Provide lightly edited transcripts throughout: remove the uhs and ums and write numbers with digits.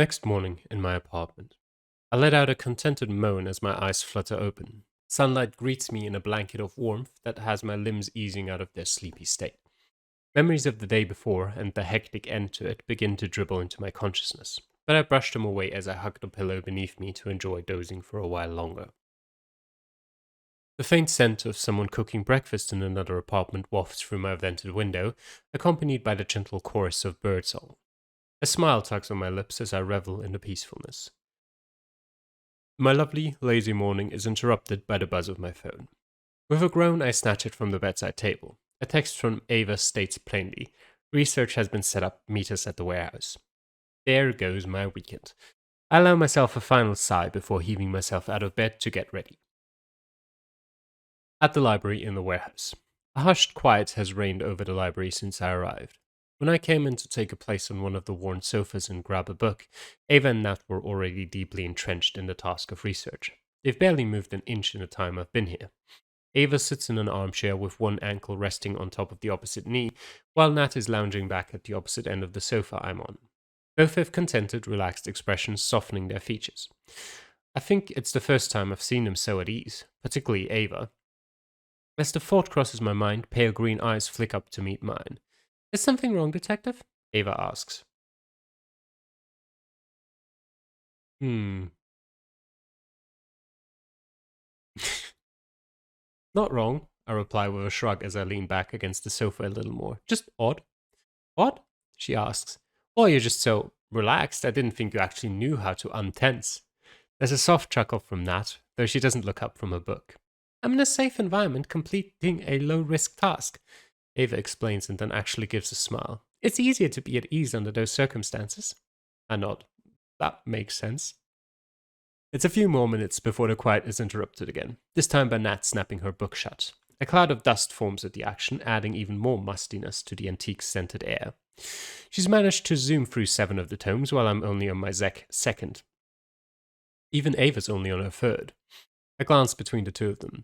Next morning, in my apartment, I let out a contented moan as my eyes flutter open. Sunlight greets me in a blanket of warmth that has my limbs easing out of their sleepy state. Memories of the day before and the hectic end to it begin to dribble into my consciousness, but I brush them away as I hug the pillow beneath me to enjoy dozing for a while longer. The faint scent of someone cooking breakfast in another apartment wafts through my vented window, accompanied by the gentle chorus of birdsong. A smile tugs on my lips as I revel in the peacefulness. My lovely, lazy morning is interrupted by the buzz of my phone. With a groan, I snatch it from the bedside table. A text from Ava states plainly, "Research has been set up, meet us at the warehouse." There goes my weekend. I allow myself a final sigh before heaving myself out of bed to get ready. At the library in the warehouse. A hushed quiet has reigned over the library since I arrived. When I came in to take a place on one of the worn sofas and grab a book, Ava and Nat were already deeply entrenched in the task of research. They've barely moved an inch in the time I've been here. Ava sits in an armchair with one ankle resting on top of the opposite knee, while Nat is lounging back at the opposite end of the sofa I'm on. Both have contented, relaxed expressions softening their features. I think it's the first time I've seen them so at ease, particularly Ava. As the thought crosses my mind, pale green eyes flick up to meet mine. "Is something wrong, Detective?" Ava asks. Hmm. Not wrong, I reply with a shrug as I lean back against the sofa a little more. Just odd. What? She asks. Well, you're just so relaxed. I didn't think you actually knew how to untense. There's a soft chuckle from Nat, though she doesn't look up from her book. I'm in a safe environment completing a low risk task, Ava explains and then actually gives a smile. It's easier to be at ease under those circumstances. I nod. That makes sense. It's a few more minutes before the quiet is interrupted again, this time by Nat snapping her book shut. A cloud of dust forms at the action, adding even more mustiness to the antique-scented air. She's managed to zoom through 7 of the tomes while I'm only on my second. Even Ava's only on her third. I glance between the two of them.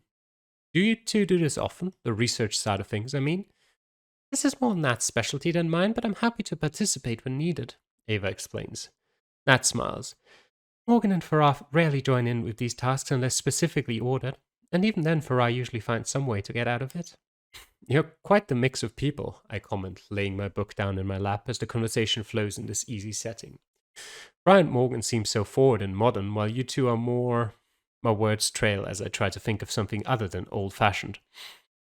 Do you two do this often? The research side of things, I mean? This is more Nat's specialty than mine, but I'm happy to participate when needed, Ava explains. Nat smiles. Morgan and Farah rarely join in with these tasks unless specifically ordered, and even then Farah usually finds some way to get out of it. You're quite the mix of people, I comment, laying my book down in my lap as the conversation flows in this easy setting. Brian Morgan seems so forward and modern, while you two are more... My words trail as I try to think of something other than old-fashioned.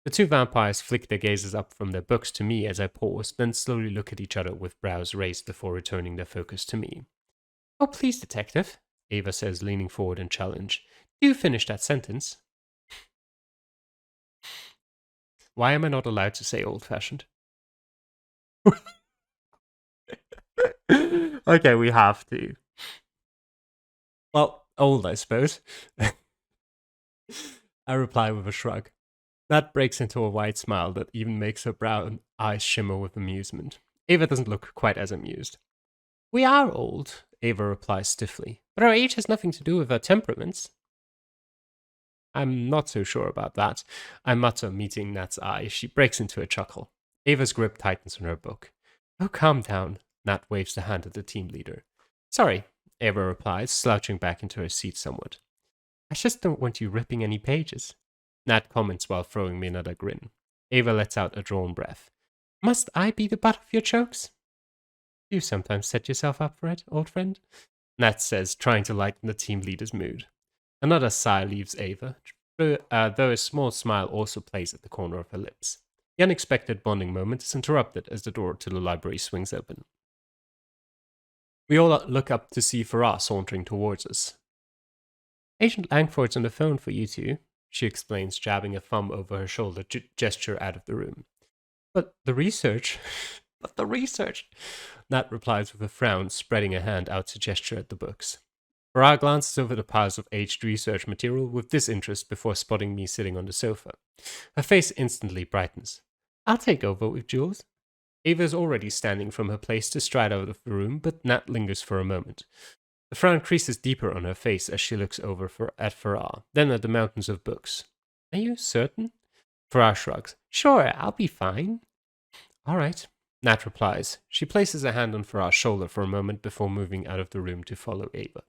The two vampires flick their gazes up from their books to me as I pause, then slowly look at each other with brows raised before returning their focus to me. Oh, please, Detective, Ava says, leaning forward in challenge. Do finish that sentence. Why am I not allowed to say old-fashioned? Okay, we have to. Well, old, I suppose. I reply with a shrug. That breaks into a wide smile that even makes her brown eyes shimmer with amusement. Ava doesn't look quite as amused. We are old, Ava replies stiffly, but our age has nothing to do with our temperaments. I'm not so sure about that, I mutter, meeting Nat's eye. She breaks into a chuckle. Ava's grip tightens on her book. Oh, calm down, Nat waves the hand at the team leader. Sorry, Ava replies, slouching back into her seat somewhat. I just don't want you ripping any pages. Nat comments while throwing me another grin. Ava lets out a drawn breath. Must I be the butt of your jokes? You sometimes set yourself up for it, old friend, Nat says, trying to lighten the team leader's mood. Another sigh leaves Ava, though a small smile also plays at the corner of her lips. The unexpected bonding moment is interrupted as the door to the library swings open. We all look up to see Farah sauntering towards us. Agent Langford's on the phone for you two, she explains, jabbing a thumb over her shoulder to gesture out of the room. But the research... Nat replies with a frown, spreading a hand out to gesture at the books. Farah glances over the piles of aged research material with disinterest before spotting me sitting on the sofa. Her face instantly brightens. I'll take over with Jules. Ava is already standing from her place to stride out of the room, but Nat lingers for a moment. The frown creases deeper on her face as she looks over at Farah, then at the mountains of books. Are you certain? Farah shrugs. Sure, I'll be fine. All right. Nat replies. She places a hand on Farah's shoulder for a moment before moving out of the room to follow Ava.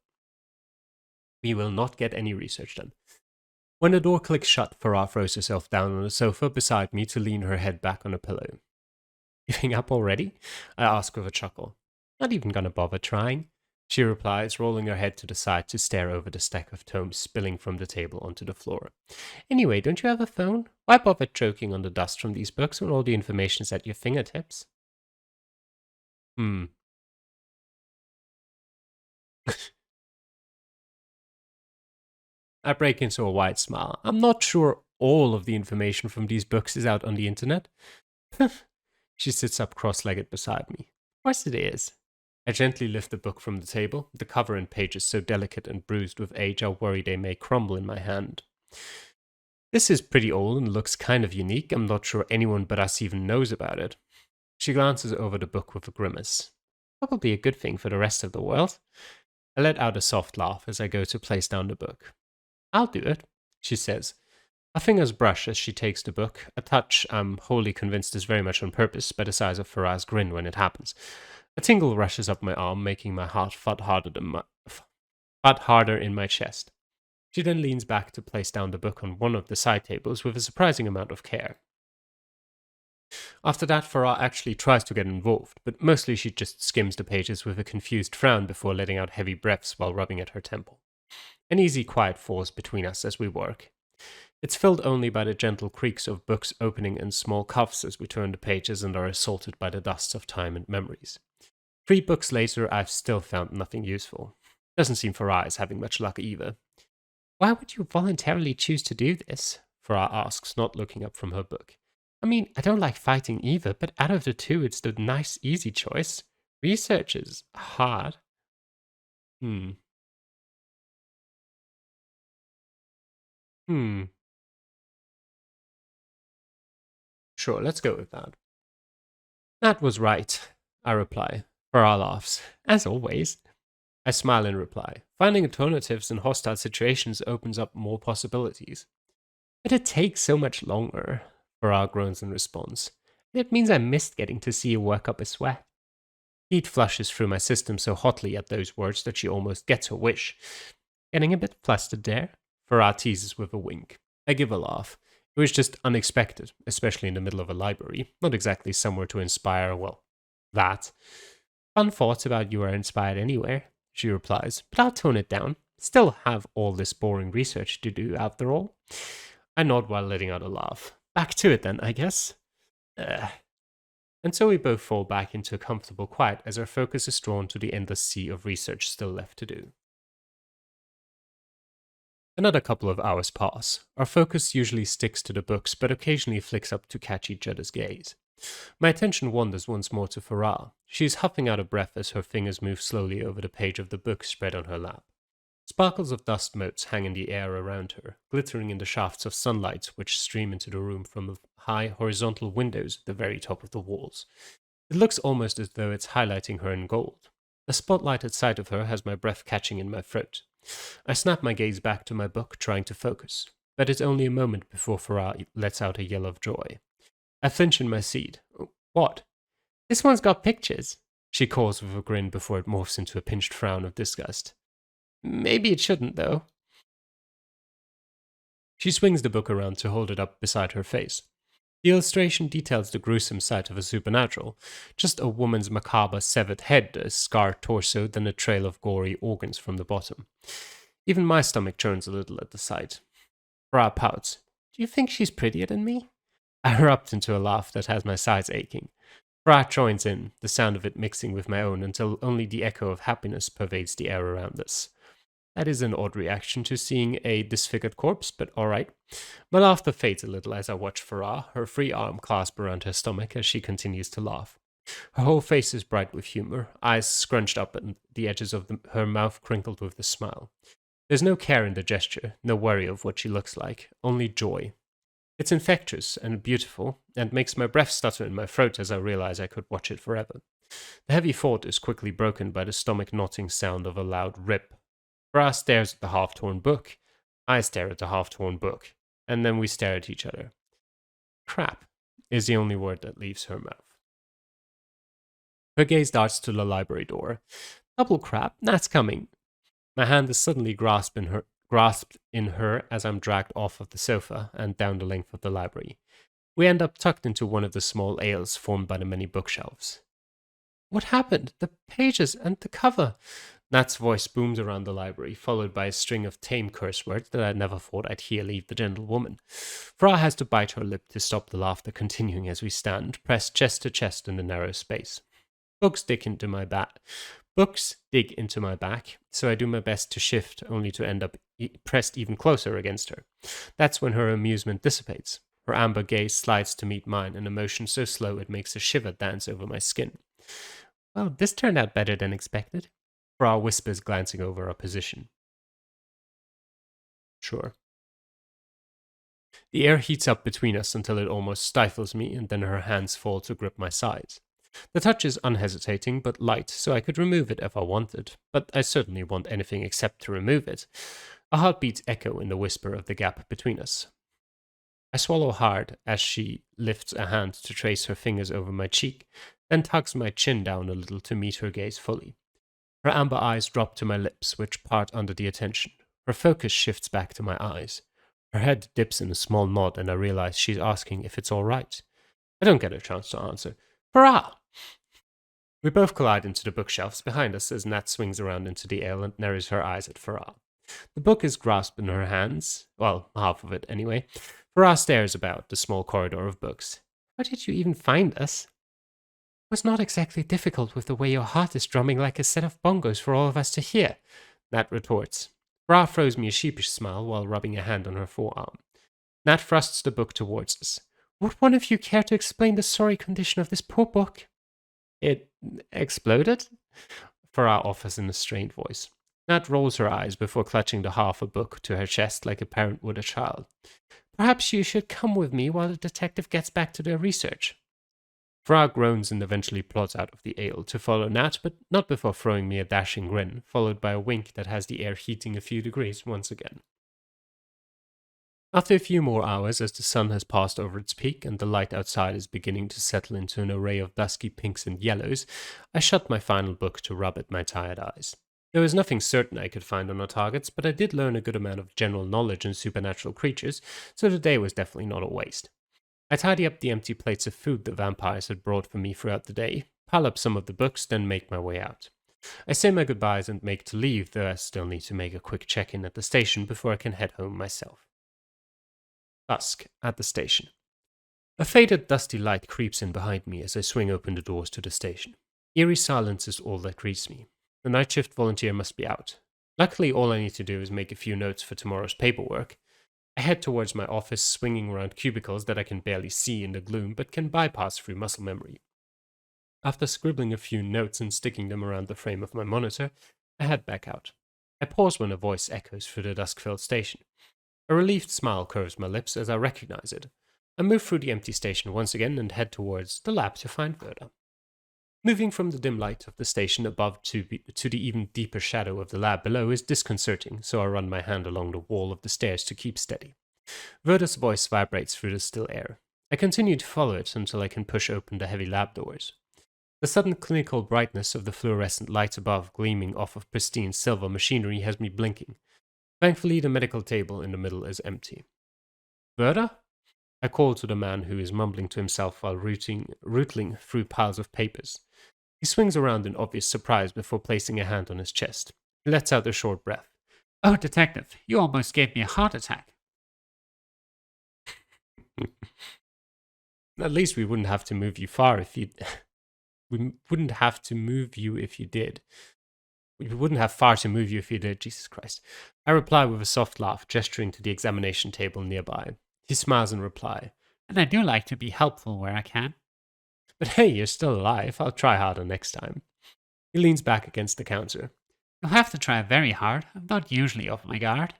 We will not get any research done. When the door clicks shut, Farah throws herself down on the sofa beside me to lean her head back on a pillow. Giving up already? I ask with a chuckle. Not even gonna bother trying, she replies, rolling her head to the side to stare over the stack of tomes spilling from the table onto the floor. Anyway, don't you have a phone? Why bother choking on the dust from these books when all the information's at your fingertips? Hmm. I break into a wide smile. I'm not sure all of the information from these books is out on the internet. She sits up cross-legged beside me. Of course it is. I gently lift the book from the table. The cover and pages so delicate and bruised with age I worry they may crumble in my hand. This is pretty old and looks kind of unique. I'm not sure anyone but us even knows about it. She glances over the book with a grimace. Probably a good thing for the rest of the world. I let out a soft laugh as I go to place down the book. I'll do it, she says. Her fingers brush as she takes the book, a touch I'm wholly convinced is very much on purpose by the size of Farah's grin when it happens. A tingle rushes up my arm, making my heart thud harder in my chest. She then leans back to place down the book on one of the side tables with a surprising amount of care. After that, Farah actually tries to get involved, but mostly she just skims the pages with a confused frown before letting out heavy breaths while rubbing at her temple. An easy quiet falls between us as we work. It's filled only by the gentle creaks of books opening and small coughs as we turn the pages and are assaulted by the dusts of time and memories. 3 books later, I've still found nothing useful. Doesn't seem Farah is having much luck either. Why would you voluntarily choose to do this? Farah asks, not looking up from her book. I mean, I don't like fighting either, but out of the 2, it's the nice, easy choice. Research is hard. Hmm. Sure, let's go with that. That was right, I reply. Farah laughs. As always. I smile in reply. Finding alternatives in hostile situations opens up more possibilities. But it takes so much longer, Farah groans in response. It means I missed getting to see you work up a sweat. Heat flushes through my system so hotly at those words that she almost gets her wish. Getting a bit flustered there? Farah teases with a wink. I give a laugh. It was just unexpected, especially in the middle of a library. Not exactly somewhere to inspire, well, that. Fun thoughts about you are inspired anywhere, she replies, but I'll tone it down. Still have all this boring research to do, after all. I nod while letting out a laugh. Back to it then, I guess. And so we both fall back into a comfortable quiet as our focus is drawn to the endless sea of research still left to do. Another couple of hours pass. Our focus usually sticks to the books, but occasionally flicks up to catch each other's gaze. My attention wanders once more to Farah. She is huffing out a breath as her fingers move slowly over the page of the book spread on her lap. Sparkles of dust motes hang in the air around her, glittering in the shafts of sunlight which stream into the room from the high horizontal windows at the very top of the walls. It looks almost as though it's highlighting her in gold. The spotlighted sight of her has my breath catching in my throat. I snap my gaze back to my book, trying to focus, but it's only a moment before Farah lets out a yell of joy. I flinch in my seat. What? This one's got pictures, she calls with a grin before it morphs into a pinched frown of disgust. Maybe it shouldn't, though. She swings the book around to hold it up beside her face. The illustration details the gruesome sight of a supernatural, just a woman's macabre severed head, a scarred torso, then a trail of gory organs from the bottom. Even my stomach churns a little at the sight. Farah pouts. Do you think she's prettier than me? I erupt into a laugh that has my sides aching. Farah joins in, the sound of it mixing with my own until only the echo of happiness pervades the air around us. That is an odd reaction to seeing a disfigured corpse, but alright. My laughter fades a little as I watch Farah, her free arm clasped around her stomach as she continues to laugh. Her whole face is bright with humor, eyes scrunched up and the edges of her mouth crinkled with a smile. There's no care in the gesture, no worry of what she looks like, only joy. It's infectious and beautiful, and makes my breath stutter in my throat as I realize I could watch it forever. The heavy thought is quickly broken by the stomach-knotting sound of a loud rip. Farah stares at the half-torn book. I stare at the half-torn book. And then we stare at each other. Crap is the only word that leaves her mouth. Her gaze darts to the library door. Double crap, that's coming. My hand is suddenly grasped in her as I'm dragged off of the sofa and down the length of the library. We end up tucked into one of the small aisles formed by the many bookshelves. What happened? The pages and the cover. Nat's voice booms around the library, followed by a string of tame curse words that I never thought I'd hear leave the gentlewoman. Fra has to bite her lip to stop the laughter continuing as we stand, pressed chest to chest in the narrow space. Books dig into my back, so I do my best to shift, only to end up pressed even closer against her. That's when her amusement dissipates. Her amber gaze slides to meet mine, an emotion so slow it makes a shiver dance over my skin. Well, this turned out better than expected. Fra whispers, glancing over our position. Sure. The air heats up between us until it almost stifles me, and then her hands fall to grip my sides. The touch is unhesitating but light, so I could remove it if I wanted, but I certainly want anything except to remove it. Our heartbeats echo in the whisper of the gap between us. I swallow hard as she lifts a hand to trace her fingers over my cheek, then tugs my chin down a little to meet her gaze fully. Her amber eyes drop to my lips, which part under the attention. Her focus shifts back to my eyes. Her head dips in a small nod, and I realize she's asking if it's all right. I don't get a chance to answer. Hurrah! We both collide into the bookshelves behind us as Nat swings around into the aisle and narrows her eyes at Farah. The book is grasped in her hands, well, half of it anyway. Farah stares about the small corridor of books. How did you even find us? It was not exactly difficult with the way your heart is drumming like a set of bongos for all of us to hear, Nat retorts. Farah throws me a sheepish smile while rubbing a hand on her forearm. Nat thrusts the book towards us. Would one of you care to explain the sorry condition of this poor book? It exploded? Farah offers in a strained voice. Nat rolls her eyes before clutching the half a book to her chest like a parent would a child. Perhaps you should come with me while the detective gets back to their research. Farah groans and eventually plods out of the aisle to follow Nat, but not before throwing me a dashing grin, followed by a wink that has the air heating a few degrees once again. After a few more hours, as the sun has passed over its peak and the light outside is beginning to settle into an array of dusky pinks and yellows, I shut my final book to rub at my tired eyes. There was nothing certain I could find on our targets, but I did learn a good amount of general knowledge in supernatural creatures, so the day was definitely not a waste. I tidy up the empty plates of food the vampires had brought for me throughout the day, pile up some of the books, then make my way out. I say my goodbyes and make to leave, though I still need to make a quick check-in at the station before I can head home myself. Dusk at the station. A faded, dusty light creeps in behind me as I swing open the doors to the station. Eerie silence is all that greets me. The night shift volunteer must be out. Luckily, all I need to do is make a few notes for tomorrow's paperwork. I head towards my office, swinging around cubicles that I can barely see in the gloom but can bypass through muscle memory. After scribbling a few notes and sticking them around the frame of my monitor, I head back out. I pause when a voice echoes through the dusk-filled station. A relieved smile curves my lips as I recognize it. I move through the empty station once again and head towards the lab to find Verda. Moving from the dim light of the station above to the even deeper shadow of the lab below is disconcerting, so I run my hand along the wall of the stairs to keep steady. Verda's voice vibrates through the still air. I continue to follow it until I can push open the heavy lab doors. The sudden clinical brightness of the fluorescent lights above gleaming off of pristine silver machinery has me blinking. Thankfully, the medical table in the middle is empty. Verda? I call to the man who is mumbling to himself while rootling through piles of papers. He swings around in obvious surprise before placing a hand on his chest. He lets out a short breath. Oh, Detective, you almost gave me a heart attack. At least we wouldn't have to move you far if you... we wouldn't have to move you if you did. We wouldn't have far to move you if you did, Jesus Christ. I reply with a soft laugh, gesturing to the examination table nearby. He smiles in reply. And I do like to be helpful where I can. But hey, you're still alive. I'll try harder next time. He leans back against the counter. You'll have to try very hard. I'm not usually off my guard.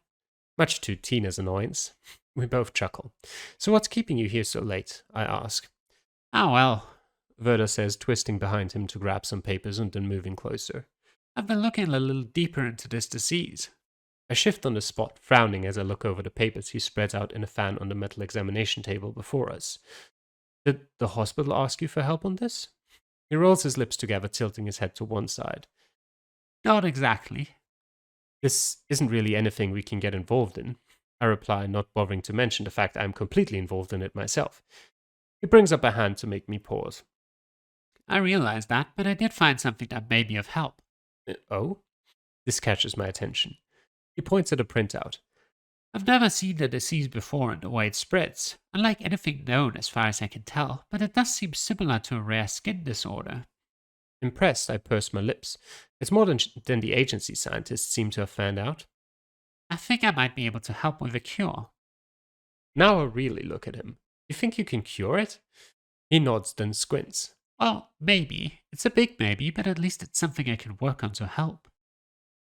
Much to Tina's annoyance. We both chuckle. So what's keeping you here so late? I ask. Oh, well, Verda says, twisting behind him to grab some papers and then moving closer. I've been looking a little deeper into this disease. I shift on the spot, frowning as I look over the papers he spreads out in a fan on the metal examination table before us. Did the hospital ask you for help on this? He rolls his lips together, tilting his head to one side. Not exactly. This isn't really anything we can get involved in, I reply, not bothering to mention the fact I am completely involved in it myself. He brings up a hand to make me pause. I realize that, but I did find something that may be of help. Oh? This catches my attention. He points at a printout. I've never seen the disease before in the way it spreads, unlike anything known as far as I can tell, but it does seem similar to a rare skin disorder. Impressed, I purse my lips. It's more than the agency scientists seem to have found out. I think I might be able to help with a cure. Now I really look at him. You think you can cure it? He nods, then squints. Well, maybe. It's a big maybe, but at least it's something I can work on to help.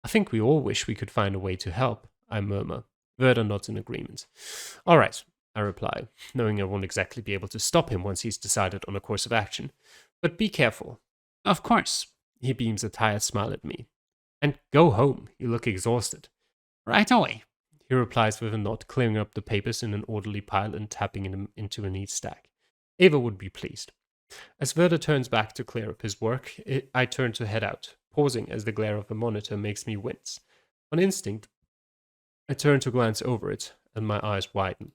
I think we all wish we could find a way to help, I murmur. Verda nods in agreement. All right, I reply, knowing I won't exactly be able to stop him once he's decided on a course of action. But be careful. Of course. He beams a tired smile at me. And go home. You look exhausted. Right away. He replies with a nod, clearing up the papers in an orderly pile and tapping them into a neat stack. Ava would be pleased. As Verda turns back to clear up his work, I turn to head out, pausing as the glare of the monitor makes me wince. On instinct, I turn to glance over it, and my eyes widen.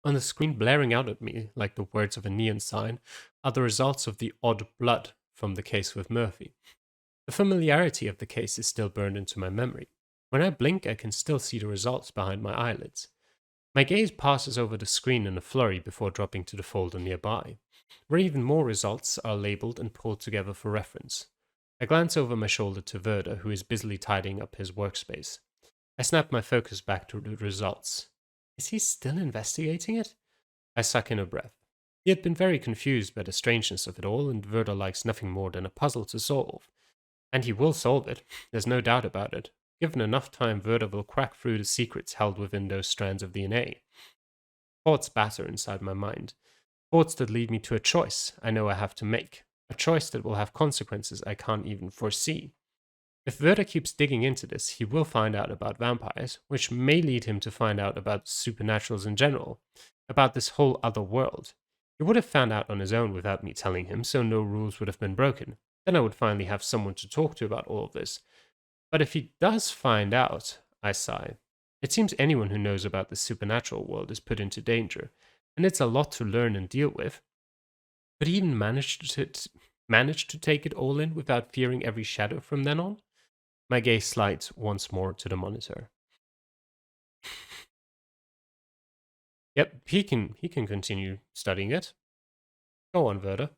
On the screen, blaring out at me like the words of a neon sign, are the results of the odd blood from the case with Murphy. The familiarity of the case is still burned into my memory. When I blink, I can still see the results behind my eyelids. My gaze passes over the screen in a flurry before dropping to the folder nearby, where even more results are labeled and pulled together for reference. I glance over my shoulder to Verda, who is busily tidying up his workspace. I snap my focus back to the results. Is he still investigating it? I suck in a breath. He had been very confused by the strangeness of it all, and Verda likes nothing more than a puzzle to solve. And he will solve it, there's no doubt about it. Given enough time, Verda will crack through the secrets held within those strands of DNA. Thoughts batter inside my mind. Thoughts that lead me to a choice I know I have to make. A choice that will have consequences I can't even foresee. If Verda keeps digging into this, he will find out about vampires, which may lead him to find out about supernaturals in general, about this whole other world. He would have found out on his own without me telling him, so no rules would have been broken. Then I would finally have someone to talk to about all of this. But if he does find out, I sigh. It seems anyone who knows about the supernatural world is put into danger, and it's a lot to learn and deal with. But he even managed to take it all in without fearing every shadow from then on? My gaze slides once more to the monitor. Yep, he can continue studying it. Go on, Verda.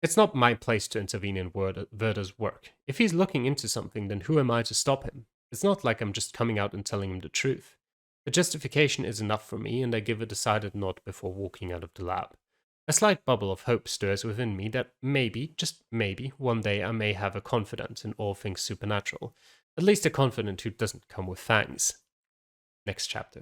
It's not my place to intervene in Verda's work. If he's looking into something, then who am I to stop him? It's not like I'm just coming out and telling him the truth. The justification is enough for me, and I give a decided nod before walking out of the lab. A slight bubble of hope stirs within me that maybe, just maybe, one day I may have a confidant in all things supernatural. At least a confidant who doesn't come with fangs. Next chapter.